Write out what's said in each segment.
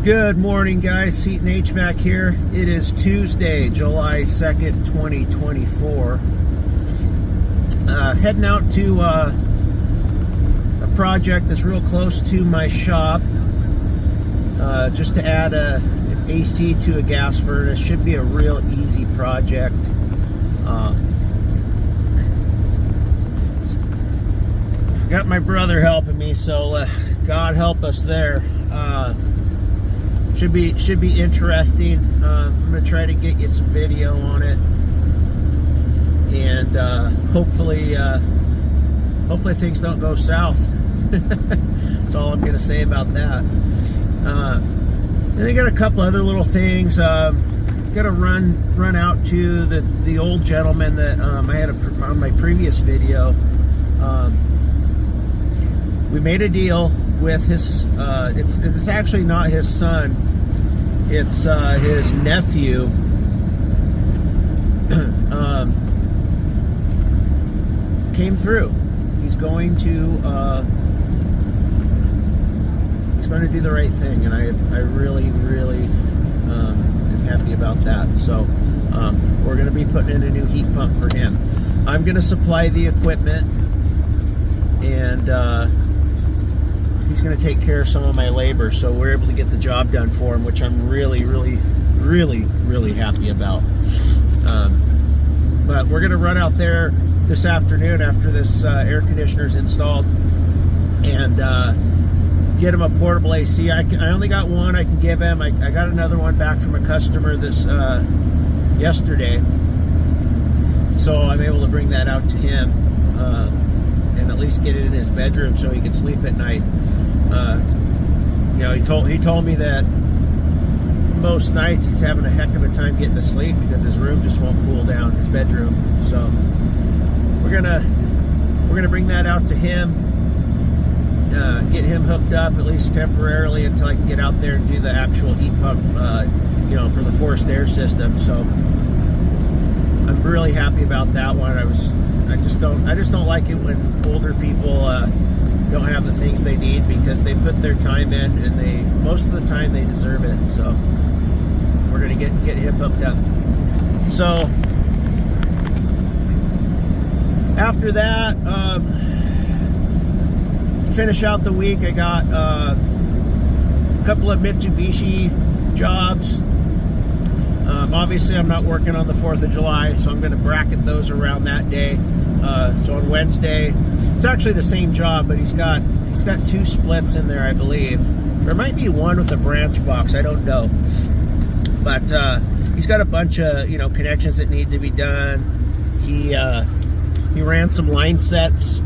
Good morning, guys. Seton HVAC here. It is Tuesday, July 2nd, 2024. Heading out to a project that's real close to my shop, just to add an AC to a gas furnace. Should be a real easy project. Got my brother helping me, so God help us there. Should be interesting. I'm gonna try to get you some video on it, and hopefully things don't go south. That's all I'm gonna say about that. And they got a couple other little things. Got to run out to the old gentleman that I had on my previous video. We made a deal with his. It's actually not his son. It's his nephew. Came through. He's going to do the right thing, and I really am happy about that. So we're going to be putting in a new heat pump for him. I'm going to supply the equipment, and he's going to take care of some of my labor, so we're able to get the job done for him, which I'm really happy about. But we're going to run out there this afternoon after this air conditioner is installed and get him a portable AC. I only got one I can give him. I got another one back from a customer this yesterday, so I'm able to bring that out to him and at least get it in his bedroom so he can sleep at night. You know, he told me that most nights he's having a heck of a time getting to sleep because his room just won't cool down, his bedroom. So we're gonna bring that out to him, get him hooked up at least temporarily until I can get out there and do the actual heat pump, you know, for the forced air system. So I'm really happy about that one. I just don't like it when older people don't have the things they need, because they put their time in, and most of the time they deserve it. So we're gonna get him hooked up. So after that, to finish out the week, I got a couple of Mitsubishi jobs. Obviously I'm not working on the 4th of July, so I'm going to bracket those around that day. So on Wednesday, it's actually the same job, but he's got 2 splits in there, I believe. There might be one with a branch box, I don't know. But he's got a bunch of, you know, connections that need to be done. He ran some line sets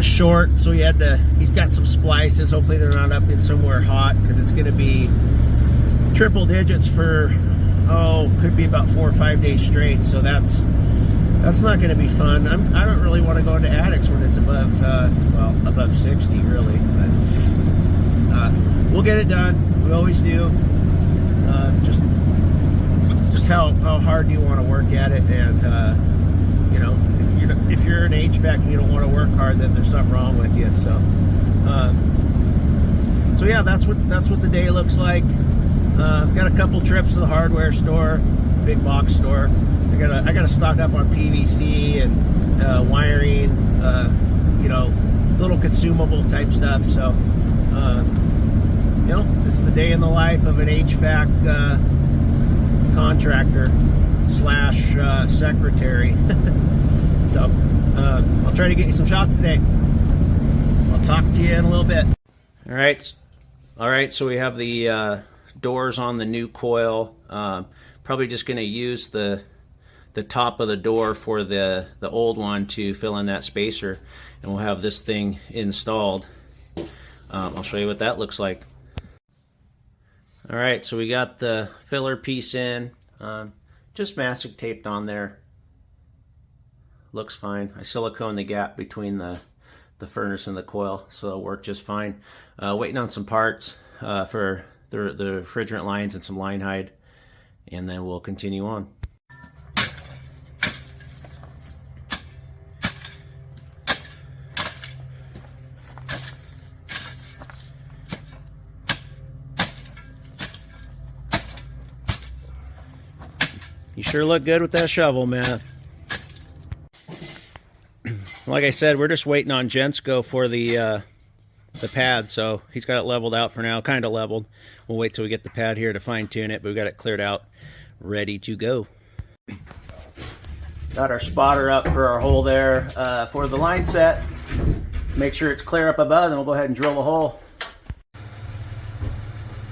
short, so he's got some splices. Hopefully they're not up in somewhere hot, because it's going to be triple digits for could be about 4 or 5 days straight. So that's not going to be fun. I don't really want to go into attics when it's above 60, really. But we'll get it done. We always do. Just how hard do you want to work at it? And you know, if you're an HVAC and you don't want to work hard, then there's something wrong with you. So so yeah, that's what the day looks like. Got a couple trips to the hardware store, big box store. I gotta stock up on PVC and wiring, you know, little consumable type stuff. So you know, it's the day in the life of an HVAC contractor slash secretary. So I'll try to get you some shots today. I'll talk to you in a little bit. All right. So we have the doors on the new coil. Probably just going to use the top of the door for the old one to fill in that spacer, and we'll have this thing installed. I'll show you what that looks like. All right, so we got the filler piece in, just mastic taped on there. Looks fine. I silicone the gap between the furnace and the coil, so it'll work just fine. Waiting on some parts for the refrigerant lines and some line hide, and then we'll continue on. Sure look good with that shovel, man. Like I said, we're just waiting on Jensko for the pad, so he's got it leveled out for now, kind of leveled. We'll wait till we get the pad here to fine tune it, but we got it cleared out, ready to go. Got our spotter up for our hole there for the line set. Make sure it's clear up above, then we'll go ahead and drill a hole.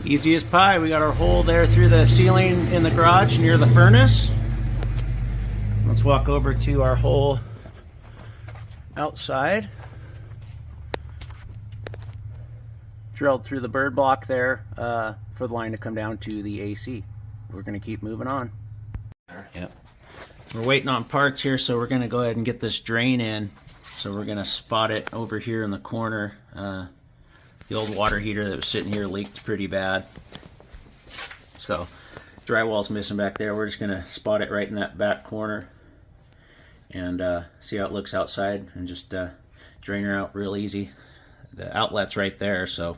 Easy as pie. We got our hole there through the ceiling in the garage near the furnace. Let's walk over to our hole outside. Drilled through the bird block there for the line to come down to the AC. We're going to keep moving on. Yep. We're waiting on parts here, so we're going to go ahead and get this drain in. So we're going to spot it over here in the corner. The old water heater that was sitting here leaked pretty bad. So drywall's missing back there. We're just going to spot it right in that back corner and see how it looks outside, and just drain her out real easy. The outlet's right there, so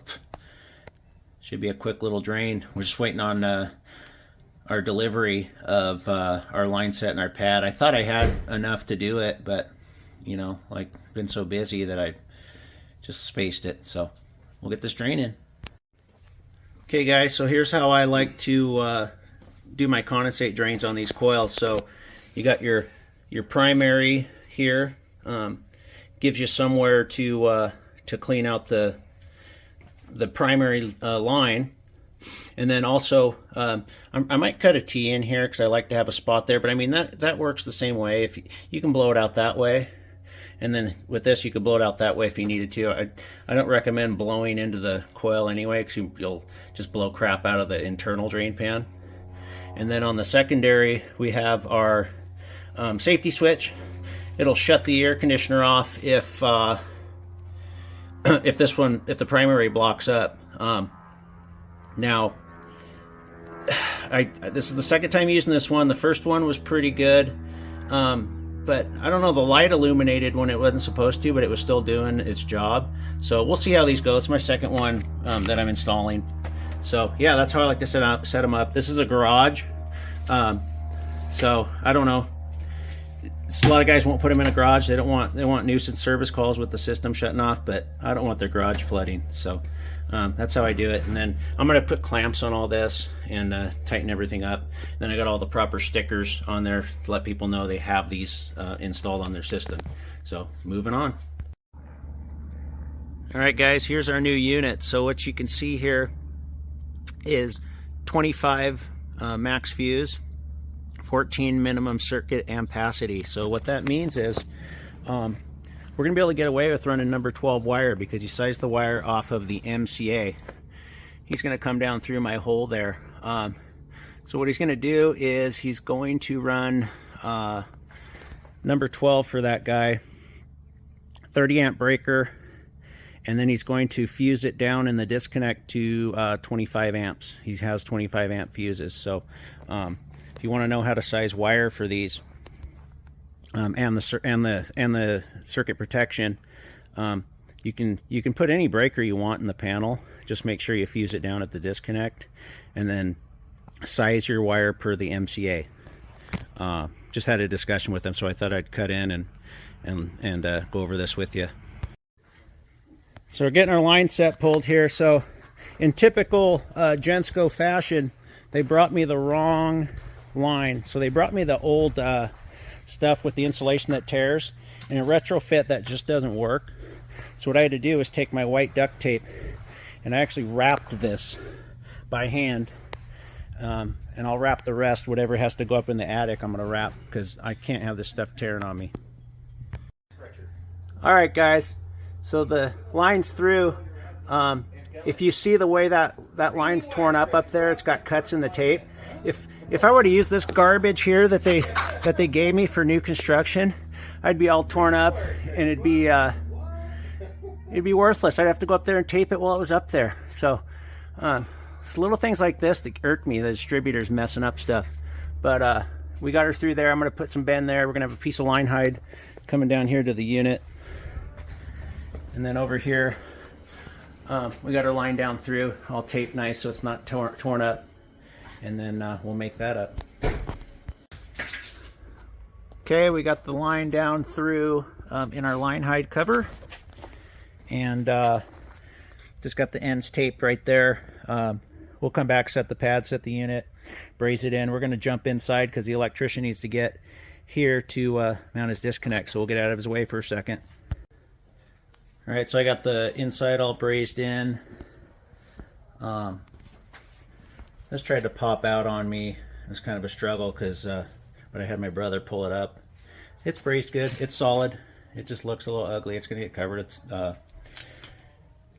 should be a quick little drain. We're just waiting on our delivery of our line set and our pad. I thought I had enough to do it, but you know, like, been so busy that I just spaced it. So we'll get this drain in. Okay guys, so here's how I like to do my condensate drains on these coils. So you got your primary here, gives you somewhere to clean out the primary line. And then also, I might cut a T in here because I like to have a spot there, but I mean, that works the same way. If you can blow it out that way, and then with this, you could blow it out that way if you needed to. I don't recommend blowing into the coil anyway, because you'll just blow crap out of the internal drain pan. And then on the secondary, we have our safety switch. It'll shut the air conditioner off if the primary blocks up. Now, this is the second time using this one. The first one was pretty good, but I don't know, the light illuminated when it wasn't supposed to, but it was still doing its job. So we'll see how these go. It's my second one that I'm installing. So yeah, that's how I like to set them up. This is a garage, so I don't know. A lot of guys won't put them in a garage. They want nuisance service calls with the system shutting off, but I don't want their garage flooding. So that's how I do it. And then I'm going to put clamps on all this and tighten everything up. Then I got all the proper stickers on there to let people know they have these installed on their system. So moving on. All right guys, here's our new unit. So what you can see here is 25 max fuse, 14 minimum circuit ampacity. So what that means is we're going to be able to get away with running number 12 wire, because you size the wire off of the MCA. He's going to come down through my hole there. So what he's going to do is he's going to run number 12 for that guy, 30 amp breaker, and then he's going to fuse it down in the disconnect to 25 amps. He has 25 amp fuses. So if you want to know how to size wire for these, and the circuit protection, you can put any breaker you want in the panel. Just make sure you fuse it down at the disconnect, and then size your wire per the MCA. Just had a discussion with them, so I thought I'd cut in and go over this with you. So we're getting our line set pulled here. So in typical Jensko fashion, they brought me the wrong line. So they brought me the old stuff with the insulation that tears, and a retrofit that just doesn't work. So what I had to do is take my white duct tape, and I actually wrapped this by hand, and I'll wrap the rest. Whatever has to go up in the attic, I'm gonna wrap, because I can't have this stuff tearing on me. All right guys, so the line's through. If you see the way that line's torn up there, it's got cuts in the tape. If I were to use this garbage here that they gave me for new construction, I'd be all torn up, and it'd be worthless. I'd have to go up there and tape it while it was up there. So it's little things like this that irk me, the distributor's messing up stuff. But we got her through there. I'm going to put some bend there. We're going to have a piece of line hide coming down here to the unit, and then over here we got our line down through, all taped nice so it's not torn up, and then we'll make that up. Okay, we got the line down through in our line hide cover, and just got the ends taped right there. We'll come back, set the pad, set the unit, braze it in. We're going to jump inside because the electrician needs to get here to mount his disconnect, so we'll get out of his way for a second. All right, so I got the inside all brazed in. This tried to pop out on me. It was kind of a struggle because but I had my brother pull it up. It's brazed good. It's solid. It just looks a little ugly. It's going to get covered. It's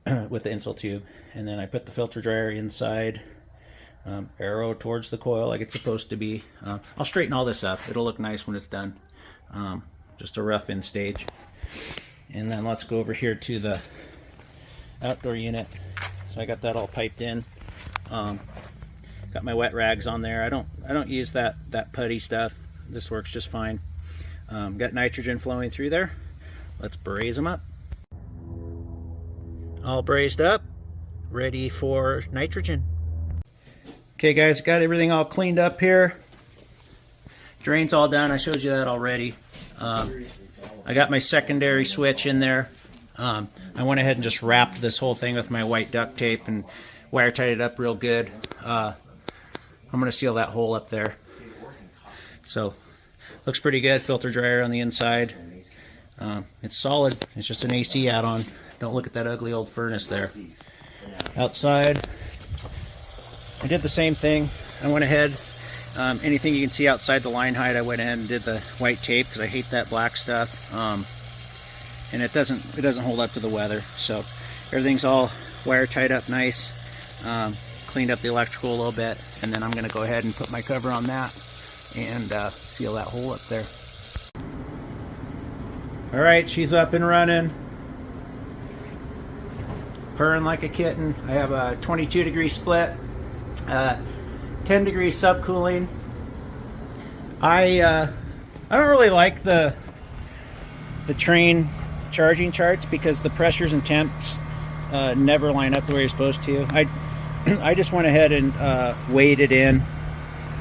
with the insole tube. And then I put the filter dryer inside, arrow towards the coil like it's supposed to be. I'll straighten all this up. It'll look nice when it's done. Just a rough in stage. And then let's go over here to the outdoor unit. So I got that all piped in. Got my wet rags on there. I don't use that putty stuff. This works just fine. Got nitrogen flowing through there. Let's braze them up. All brazed up, ready for nitrogen. Okay guys, got everything all cleaned up here. Drain's all done. I showed you that already. I got my secondary switch in there. I went ahead and just wrapped this whole thing with my white duct tape and wire tied it up real good. I'm going to seal that hole up there. So, looks pretty good. Filter dryer on the inside. It's solid. It's just an AC add-on. Don't look at that ugly old furnace there. Outside, I did the same thing. I went ahead, anything you can see outside the line hide, I went ahead and did the white tape because I hate that black stuff. And it doesn't hold up to the weather. So everything's all wire tied up nice. Cleaned up the electrical a little bit, and then I'm going to go ahead and put my cover on that and seal that hole up there. All right, she's up and running. Purring like a kitten. I have a 22-degree split, 10-degree subcooling. I don't really like the train charging charts because the pressures and temps never line up the way you're supposed to. I just went ahead and weighed it in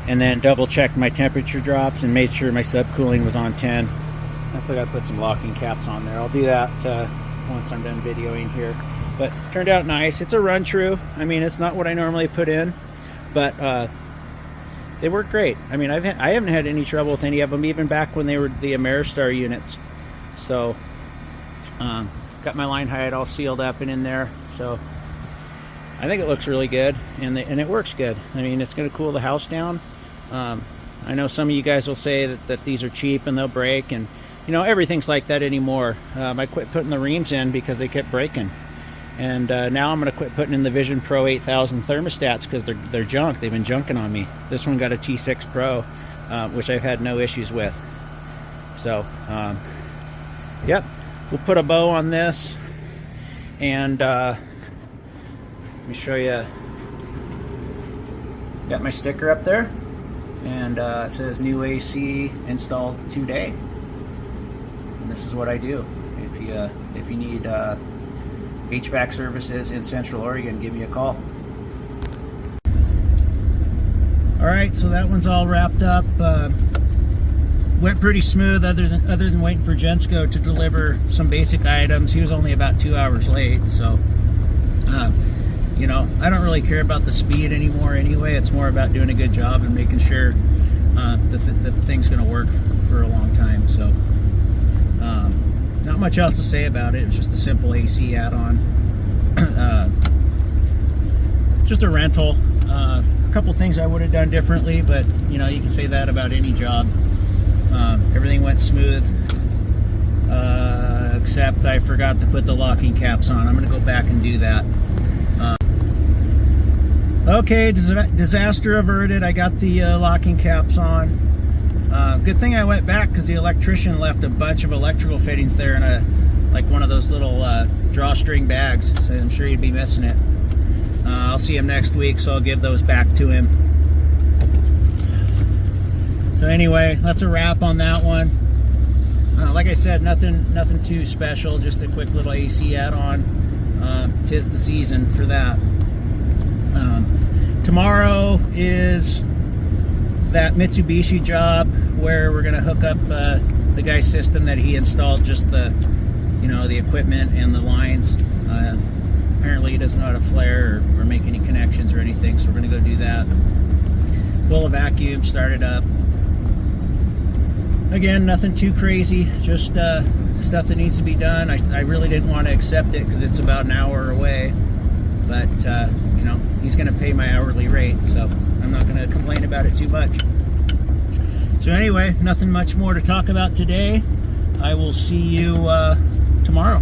and then double checked my temperature drops and made sure my subcooling was on 10. I still got to put some locking caps on there. I'll do that once I'm done videoing here. But turned out nice. It's a run true. I mean, it's not what I normally put in, but they work great. I mean, I haven't had any trouble with any of them, even back when they were the Ameristar units. So, got my line hide all sealed up and in there. So, I think it looks really good, and it works good. I mean, it's going to cool the house down. I know some of you guys will say that these are cheap and they'll break, and you know, everything's like that anymore. I quit putting the reams in because they kept breaking. And now I'm going to quit putting in the Vision Pro 8000 thermostats because they're junk. They've been junking on me. This one got a T6 Pro, which I've had no issues with. So, yep, we'll put a bow on this, and let me show you. Got my sticker up there, and it says new AC installed today. And this is what I do. If you need HVAC services in Central Oregon, give me a call. Alright, so that one's all wrapped up. Went pretty smooth other than waiting for Jensko to deliver some basic items. He was only about 2 hours late, so you know, I don't really care about the speed anymore anyway. It's more about doing a good job and making sure that the thing's going to work for a long time. So not much else to say about it. It's just a simple AC add-on. Just a rental. A couple things I would have done differently, but you know, you can say that about any job. Everything went smooth, except I forgot to put the locking caps on. I'm going to go back and do that. Okay, disaster averted. I got the locking caps on. Good thing I went back because the electrician left a bunch of electrical fittings there in like one of those little drawstring bags, so I'm sure he'd be missing it. I'll see him next week, so I'll give those back to him. So anyway, that's a wrap on that one. Like I said, nothing too special, just a quick little AC add-on. 'Tis the season for that. Tomorrow is that Mitsubishi job where we're going to hook up the guy's system that he installed, just the, you know, the equipment and the lines. Apparently he doesn't know how to flare or make any connections or anything, so we're going to go do that. Pull a vacuum, start it up. Again, nothing too crazy, just stuff that needs to be done. I really didn't want to accept it because it's about an hour away, but you know, he's going to pay my hourly rate, so I'm not going to complain about it too much. So anyway, nothing much more to talk about today. I will see you tomorrow.